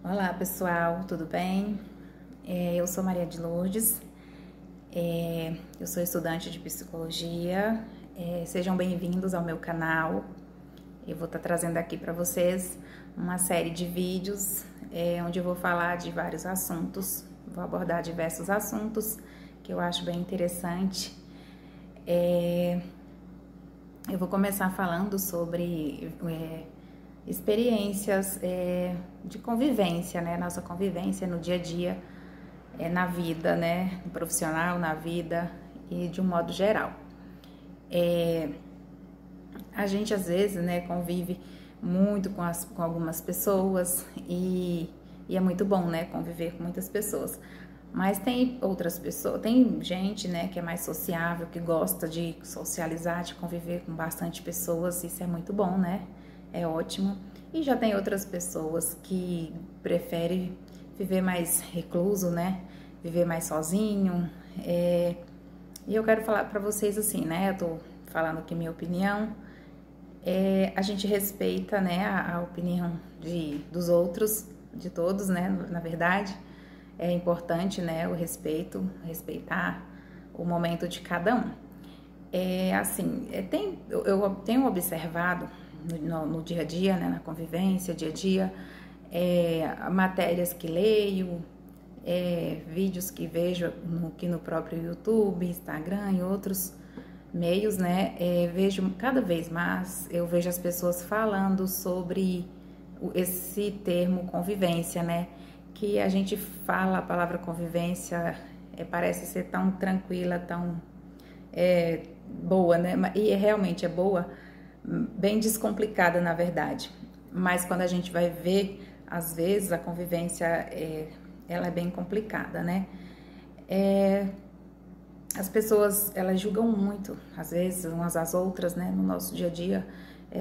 Olá pessoal, tudo bem? Eu sou Maria de Lourdes, eu sou estudante de psicologia, sejam bem-vindos ao meu canal. Eu vou estar trazendo aqui para vocês uma série de vídeos onde eu vou falar de vários assuntos, vou abordar diversos assuntos que eu acho bem interessante. Eu vou começar falando sobre experiências de convivência, né? Nossa convivência no dia a dia, na vida, né? No profissional, na vida e de um modo geral. A gente às vezes, né, convive muito com algumas pessoas e é muito bom, né, conviver com muitas pessoas. Mas tem outras pessoas, tem gente, né, que é mais sociável, que gosta de socializar, de conviver com bastante pessoas, isso é muito bom, né? É ótimo. E já tem outras pessoas que preferem viver mais recluso, né? Viver mais sozinho. E eu quero falar pra vocês assim, né? Eu tô falando aqui minha opinião. A gente respeita, né, a opinião dos outros, de todos, né? Na verdade, é importante, né? O respeito, respeitar o momento de cada um. Eu tenho observado no dia a dia, né, na convivência, dia a dia, matérias que leio, vídeos que vejo aqui no próprio YouTube, Instagram e outros meios, né, vejo cada vez mais, eu vejo as pessoas falando sobre esse termo convivência, né, que a gente fala a palavra convivência, parece ser tão tranquila, tão boa, né, e realmente é boa, bem descomplicada na verdade, mas quando a gente vai ver, às vezes a convivência ela é bem complicada, né? As pessoas, elas julgam muito, às vezes, umas às outras, né? No nosso dia a dia,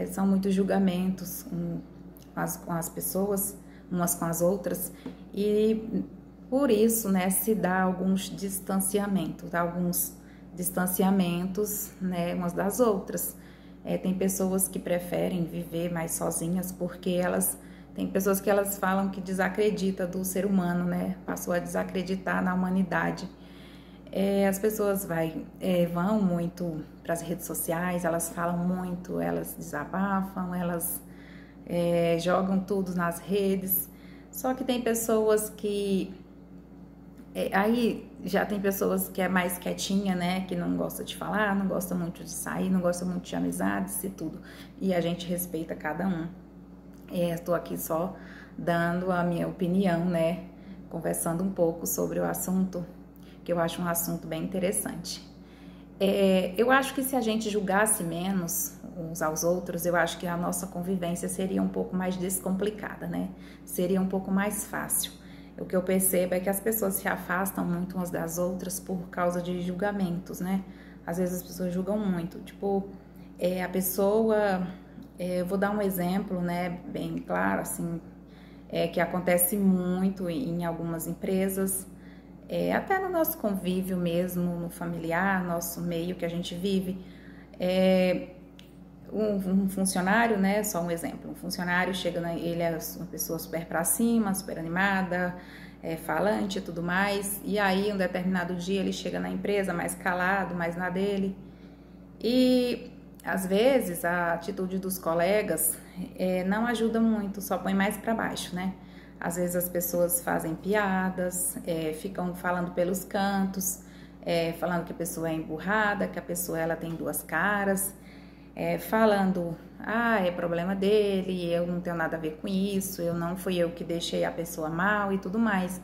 são muitos julgamentos com as pessoas, umas com as outras, e por isso, né, se dá alguns distanciamentos, né, umas das outras. Tem pessoas que preferem viver mais sozinhas porque tem pessoas que elas falam que desacredita do ser humano, né? Passou a desacreditar na humanidade. As pessoas vão muito para as redes sociais, elas falam muito, elas desabafam, elas jogam tudo nas redes. Só que tem pessoas que aí já tem pessoas que é mais quietinha, né, que não gosta de falar, não gosta muito de sair, não gosta muito de amizades e tudo. E a gente respeita cada um. Estou aqui só dando a minha opinião, né, conversando um pouco sobre o assunto, que eu acho um assunto bem interessante. Eu acho que se a gente julgasse menos uns aos outros, eu acho que a nossa convivência seria um pouco mais descomplicada, né? Seria um pouco mais fácil. O que eu percebo é que as pessoas se afastam muito umas das outras por causa de julgamentos, né? Às vezes as pessoas julgam muito. Tipo, a pessoa... eu vou dar um exemplo, né? Bem claro, assim... que acontece muito em algumas empresas. Até no nosso convívio mesmo, no familiar, nosso meio que a gente vive. Um funcionário, né, só um exemplo, um funcionário chega, ele é uma pessoa super pra cima, super animada, falante e tudo mais, e aí um determinado dia ele chega na empresa mais calado, mais na dele, e às vezes a atitude dos colegas não ajuda muito, só põe mais pra baixo, né? Às vezes as pessoas fazem piadas, ficam falando pelos cantos, falando que a pessoa é emburrada, que a pessoa ela tem duas caras, falando, é problema dele, eu não tenho nada a ver com isso, não fui eu que deixei a pessoa mal e tudo mais.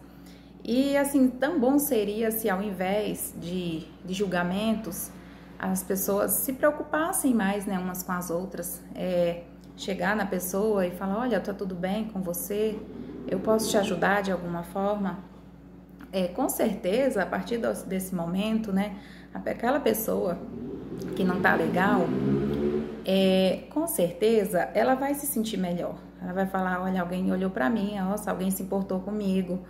E assim, tão bom seria se ao invés de julgamentos, as pessoas se preocupassem mais, né, umas com as outras, chegar na pessoa e falar, olha, tá tudo bem com você? Eu posso te ajudar de alguma forma? Com certeza, a partir desse momento, né, aquela pessoa que não tá legal, com certeza ela vai se sentir melhor. Ela vai falar, olha, alguém olhou pra mim, nossa, alguém se importou comigo.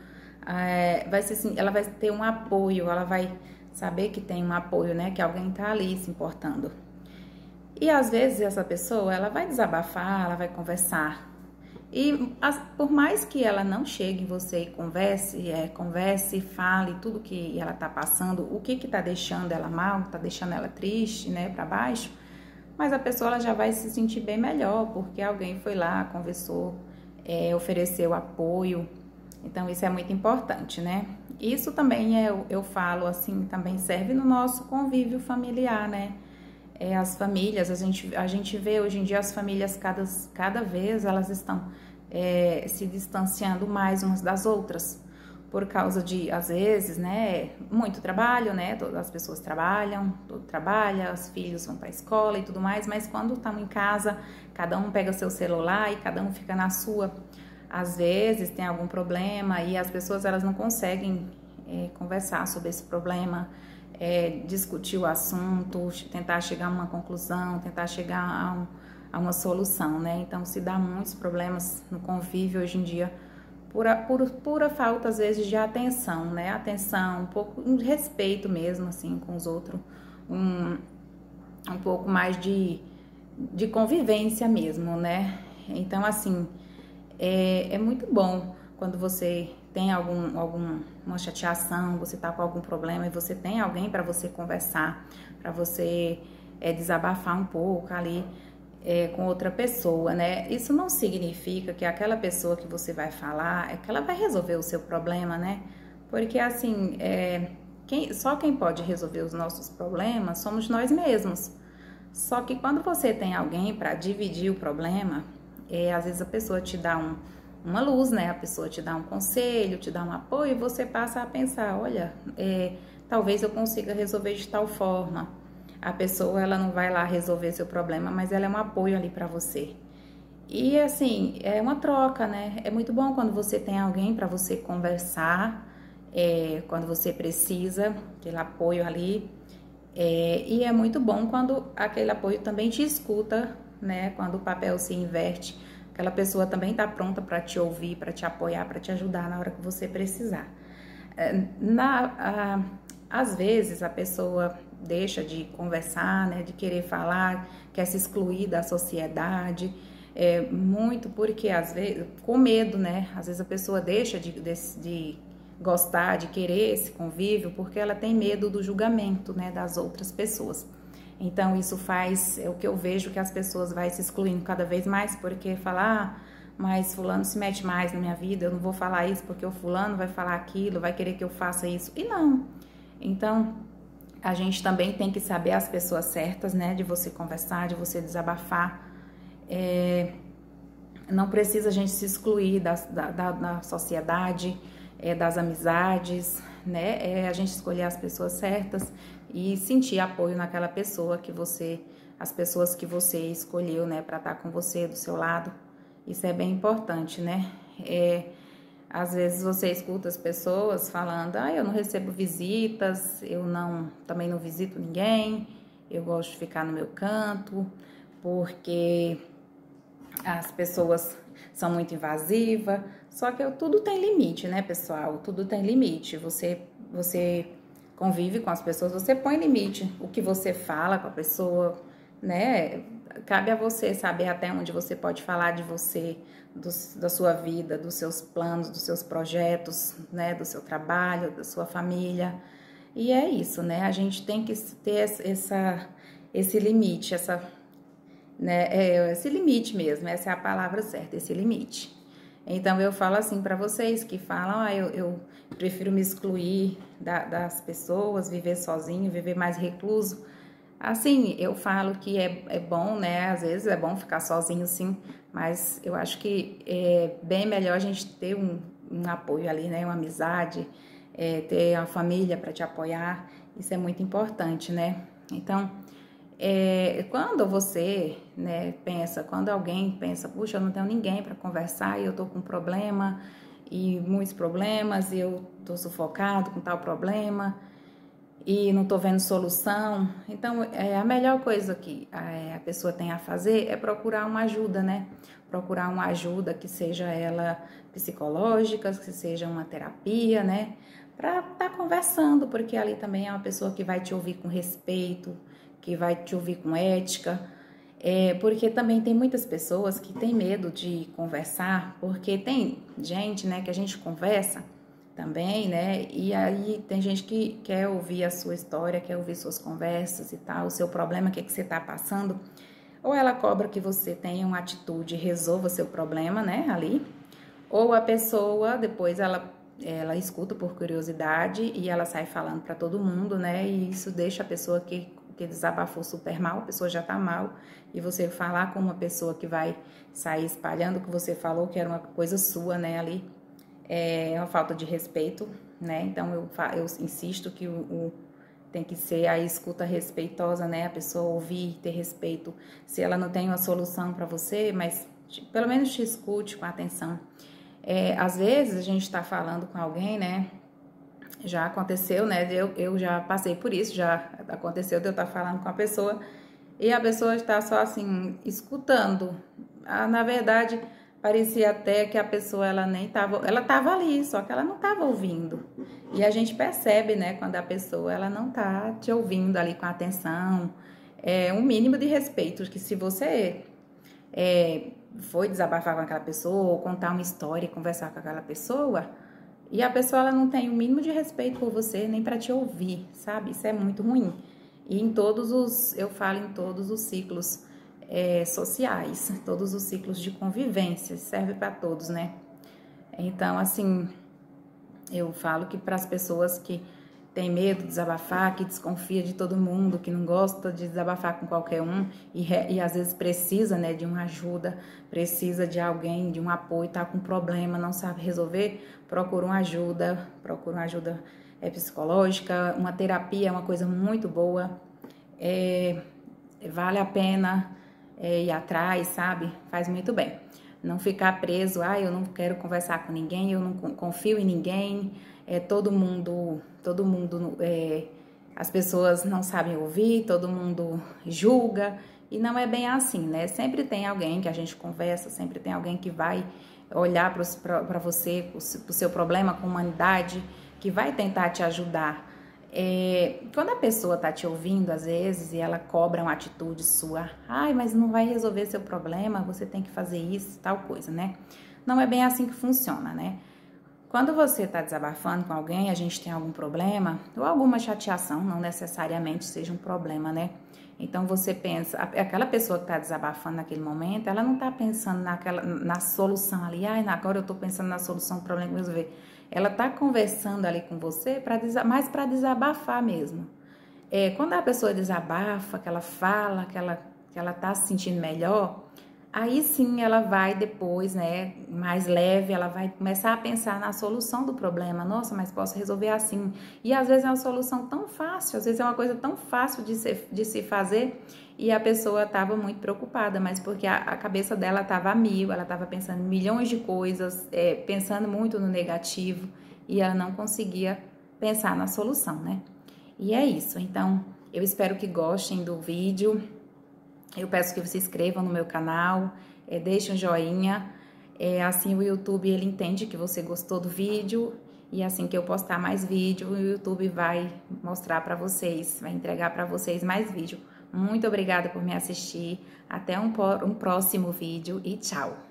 Ela vai ter um apoio, ela vai saber que tem um apoio, né, que alguém tá ali se importando. E às vezes essa pessoa, ela vai desabafar, ela vai conversar. por mais que ela não chegue em você e converse, fale tudo que ela tá passando, o que tá deixando ela mal, tá deixando ela triste, né, para baixo, mas a pessoa ela já vai se sentir bem melhor, porque alguém foi lá, conversou, ofereceu apoio. Então isso é muito importante, né? Isso também eu falo assim, também serve no nosso convívio familiar, né? As famílias, a gente vê hoje em dia as famílias cada vez elas estão se distanciando mais umas das outras, por causa de, às vezes, né, muito trabalho, né, todas as pessoas trabalham, todo trabalha, os filhos vão para a escola e tudo mais, mas quando estão em casa, cada um pega seu celular e cada um fica na sua. Às vezes tem algum problema e as pessoas elas não conseguem conversar sobre esse problema, discutir o assunto, tentar chegar a uma conclusão, tentar chegar a uma solução, né? Então se dá muitos problemas no convívio hoje em dia por pura falta, às vezes, de atenção, né? Atenção, um pouco de respeito mesmo, assim, com os outros, um pouco mais de convivência mesmo, né? Então, assim, é muito bom quando você tem uma chateação, você tá com algum problema e você tem alguém para você conversar, para você desabafar um pouco ali, com outra pessoa, né? Isso não significa que aquela pessoa que você vai falar que ela vai resolver o seu problema, né? Porque assim, só quem pode resolver os nossos problemas somos nós mesmos. Só que quando você tem alguém para dividir o problema, às vezes a pessoa te dá uma luz, né? A pessoa te dá um conselho, te dá um apoio e você passa a pensar, olha, talvez eu consiga resolver de tal forma. A pessoa, ela não vai lá resolver seu problema, mas ela é um apoio ali para você. E assim, é uma troca, né? É muito bom quando você tem alguém para você conversar, quando você precisa, aquele apoio ali. E é muito bom quando aquele apoio também te escuta, né? Quando o papel se inverte, aquela pessoa também está pronta para te ouvir, para te apoiar, para te ajudar na hora que você precisar. Às vezes a pessoa deixa de conversar, né, de querer falar, quer se excluir da sociedade, muito porque às vezes, com medo, né, às vezes a pessoa deixa de gostar, de querer esse convívio, porque ela tem medo do julgamento, né, das outras pessoas. Então isso faz, o que eu vejo que as pessoas vai se excluindo cada vez mais, porque falar, mas fulano se mete mais na minha vida, eu não vou falar isso porque o fulano vai falar aquilo, vai querer que eu faça isso, e não. Então, a gente também tem que saber as pessoas certas, né, de você conversar, de você desabafar. Não precisa a gente se excluir da sociedade, das amizades, né, a gente escolher as pessoas certas e sentir apoio naquela pessoa as pessoas que você escolheu, né, para estar com você, do seu lado. Isso é bem importante, né? Às vezes você escuta as pessoas falando, eu não recebo visitas, também não visito ninguém, eu gosto de ficar no meu canto, porque as pessoas são muito invasivas. Só que tudo tem limite, né, pessoal? Tudo tem limite. Você convive com as pessoas, você põe limite. O que você fala com a pessoa, né? Cabe a você saber até onde você pode falar de você, da sua vida, dos seus planos, dos seus projetos, né? Do seu trabalho, da sua família. E é isso, né? A gente tem que ter esse limite, esse limite mesmo, essa é a palavra certa, esse limite. Então eu falo assim para vocês que falam, eu prefiro me excluir das pessoas, viver sozinho, viver mais recluso. Assim, eu falo que é bom, né? Às vezes é bom ficar sozinho, sim, mas eu acho que é bem melhor a gente ter um apoio ali, né? Uma amizade, ter uma família para te apoiar, isso é muito importante, né? Então, quando você, né, quando alguém pensa, puxa, eu não tenho ninguém para conversar e eu tô com um problema e muitos problemas e eu tô sufocado com tal problema e não tô vendo solução. Então, a melhor coisa que a pessoa tem a fazer é procurar uma ajuda, né? Procurar uma ajuda que seja ela psicológica, que seja uma terapia, né? Para estar conversando, porque ali também é uma pessoa que vai te ouvir com respeito, que vai te ouvir com ética. Porque também tem muitas pessoas que têm medo de conversar, porque tem gente, né, que a gente conversa também, né, e aí tem gente que quer ouvir a sua história, quer ouvir suas conversas e tal, o seu problema, o que você tá passando, ou ela cobra que você tenha uma atitude e resolva seu problema, né, ali, ou a pessoa, depois ela escuta por curiosidade e ela sai falando para todo mundo, né? E isso deixa a pessoa que desabafou super mal, a pessoa já tá mal, e você falar com uma pessoa que vai sair espalhando o que você falou, que era uma coisa sua, né? Ali é uma falta de respeito, né? Então eu insisto que tem que ser a escuta respeitosa, né? A pessoa ouvir, ter respeito. Se ela não tem uma solução para você, mas pelo menos te escute com atenção. Às vezes a gente está falando com alguém, né? Já aconteceu, né? Eu já passei por isso, já aconteceu de eu estar falando com a pessoa e a pessoa está só assim, escutando. Na verdade, parecia até que a pessoa ela nem estava, ela estava ali, só que ela não estava ouvindo. E a gente percebe, né, quando a pessoa ela não está te ouvindo ali com atenção, um mínimo de respeito, que se você foi desabafar com aquela pessoa, ou contar uma história e conversar com aquela pessoa, e a pessoa ela não tem o mínimo de respeito por você, nem para te ouvir, sabe? Isso é muito ruim. E eu falo em todos os ciclos sociais, todos os ciclos de convivência, serve para todos, né? Então, assim, eu falo que para as pessoas que tem medo de desabafar, que desconfia de todo mundo, que não gosta de desabafar com qualquer um e às vezes precisa, né, de uma ajuda, precisa de alguém, de um apoio, tá com um problema, não sabe resolver, procura uma ajuda psicológica, uma terapia é uma coisa muito boa, vale a pena ir atrás, sabe? Faz muito bem. Não ficar preso, eu não quero conversar com ninguém, eu não confio em ninguém, todo mundo, as pessoas não sabem ouvir, todo mundo julga, e não é bem assim, né? Sempre tem alguém que a gente conversa, sempre tem alguém que vai olhar para você, para o seu problema com humanidade, que vai tentar te ajudar. Quando a pessoa tá te ouvindo às vezes e ela cobra uma atitude sua, mas não vai resolver seu problema, você tem que fazer isso, tal coisa, né? Não é bem assim que funciona, né? Quando você tá desabafando com alguém, a gente tem algum problema ou alguma chateação, não necessariamente seja um problema, né? Então você pensa, aquela pessoa que tá desabafando naquele momento, ela não tá pensando na solução ali, agora eu tô pensando na solução do problema que eu resolver. Ela tá conversando ali com você mais para desabafar mesmo. Quando a pessoa desabafa, que ela fala, que ela tá se sentindo melhor, aí sim ela vai depois, né, mais leve, ela vai começar a pensar na solução do problema. Nossa, mas posso resolver assim. E às vezes é uma solução tão fácil, às vezes é uma coisa tão fácil de se fazer e a pessoa estava muito preocupada, mas porque a cabeça dela estava a mil, ela estava pensando em milhões de coisas, pensando muito no negativo e ela não conseguia pensar na solução, né? E é isso. Então, eu espero que gostem do vídeo. Eu peço que se inscrevam no meu canal, deixem um joinha, assim o YouTube ele entende que você gostou do vídeo e assim que eu postar mais vídeo, o YouTube vai mostrar para vocês, vai entregar para vocês mais vídeo. Muito obrigada por me assistir, até um próximo vídeo e tchau!